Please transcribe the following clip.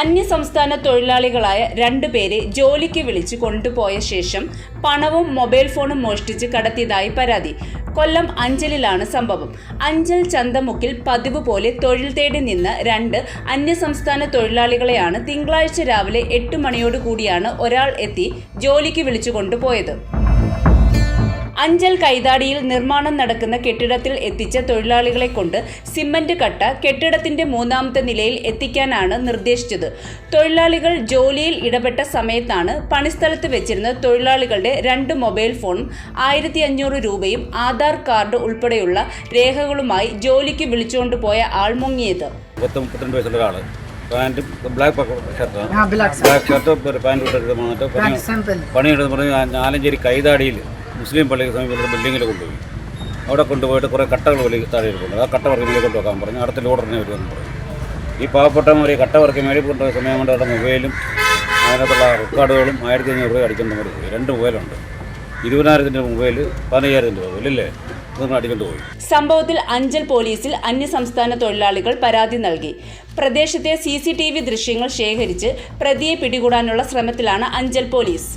അന്യസംസ്ഥാന തൊഴിലാളികളായ 2 പേരെ ജോലിക്ക് വിളിച്ച് കൊണ്ടുപോയ ശേഷം പണവും മൊബൈൽ ഫോണും മോഷ്ടിച്ച് കടത്തിയതായി പരാതി. കൊല്ലം അഞ്ചലിലാണ് സംഭവം. അഞ്ചൽ ചന്തമുക്കിൽ പതിവ് പോലെ തൊഴിൽ തേടി നിന്ന് 2 അന്യസംസ്ഥാന തൊഴിലാളികളെയാണ് തിങ്കളാഴ്ച രാവിലെ 8 മണിയോടുകൂടിയാണ് ഒരാൾ എത്തി ജോലിക്ക് വിളിച്ചു കൊണ്ടുപോയത്. അഞ്ചൽ കൈതാടിയിൽ നിർമ്മാണം നടക്കുന്ന കെട്ടിടത്തിൽ എത്തിച്ച തൊഴിലാളികളെ കൊണ്ട് സിമന്റ് കട്ട കെട്ടിടത്തിന്റെ 3ാമത്തെ നിലയിൽ എത്തിക്കാനാണ് നിർദ്ദേശിച്ചത്. തൊഴിലാളികൾ ജോലിയിൽ ഇടപെട്ട സമയത്താണ് പണിസ്ഥലത്ത് വെച്ചിരുന്ന തൊഴിലാളികളുടെ 2 മൊബൈൽ ഫോണും 1500 രൂപയും ആധാർ കാർഡ് ഉൾപ്പെടെയുള്ള രേഖകളുമായി ജോലിക്ക് വിളിച്ചുകൊണ്ടുപോയ ആൾ മുങ്ങിയത്. ആലഞ്ചേരി കൈതാടിയിൽ മുസ്ലിം പള്ളിക്ക് സമീപമുള്ള ബിൽഡിങ്ങിൽ കൊണ്ടുപോയി. അവിടെ കൊണ്ടുപോയിട്ട് കുറേ കട്ടകൾ വലിയ താഴെ ഇരിക്കുന്നു. ആ കട്ട വർക്കി മേളിൽ കൊണ്ടുപോകാൻ പറഞ്ഞു. അടുത്ത ലോഡറിനെ വരുമെന്ന് പറഞ്ഞു. ഈ പാവപ്പെട്ടവർ ഈ കട്ട വർക്കി മേളിൽ കൊണ്ടുപോയ സമയം കൊണ്ട് അവരുടെ മൊബൈലും അതിനകത്തുള്ള റെക്കോർഡുകളും 1500 രൂപ അടിക്കേണ്ട മതി. 2 മൊബൈലുണ്ട്. 20,000 മൊബൈൽ 15,000 രൂപ ഇല്ലേ, അതൊന്നും അടിക്കൊണ്ട് പോയി. സംഭവത്തിൽ അഞ്ചൽ പോലീസിൽ അന്യസംസ്ഥാന തൊഴിലാളികൾ പരാതി നൽകി. പ്രദേശത്തെ CCTV ദൃശ്യങ്ങൾ ശേഖരിച്ച് പ്രതിയെ പിടികൂടാനുള്ള ശ്രമത്തിലാണ് അഞ്ചൽ പോലീസ്.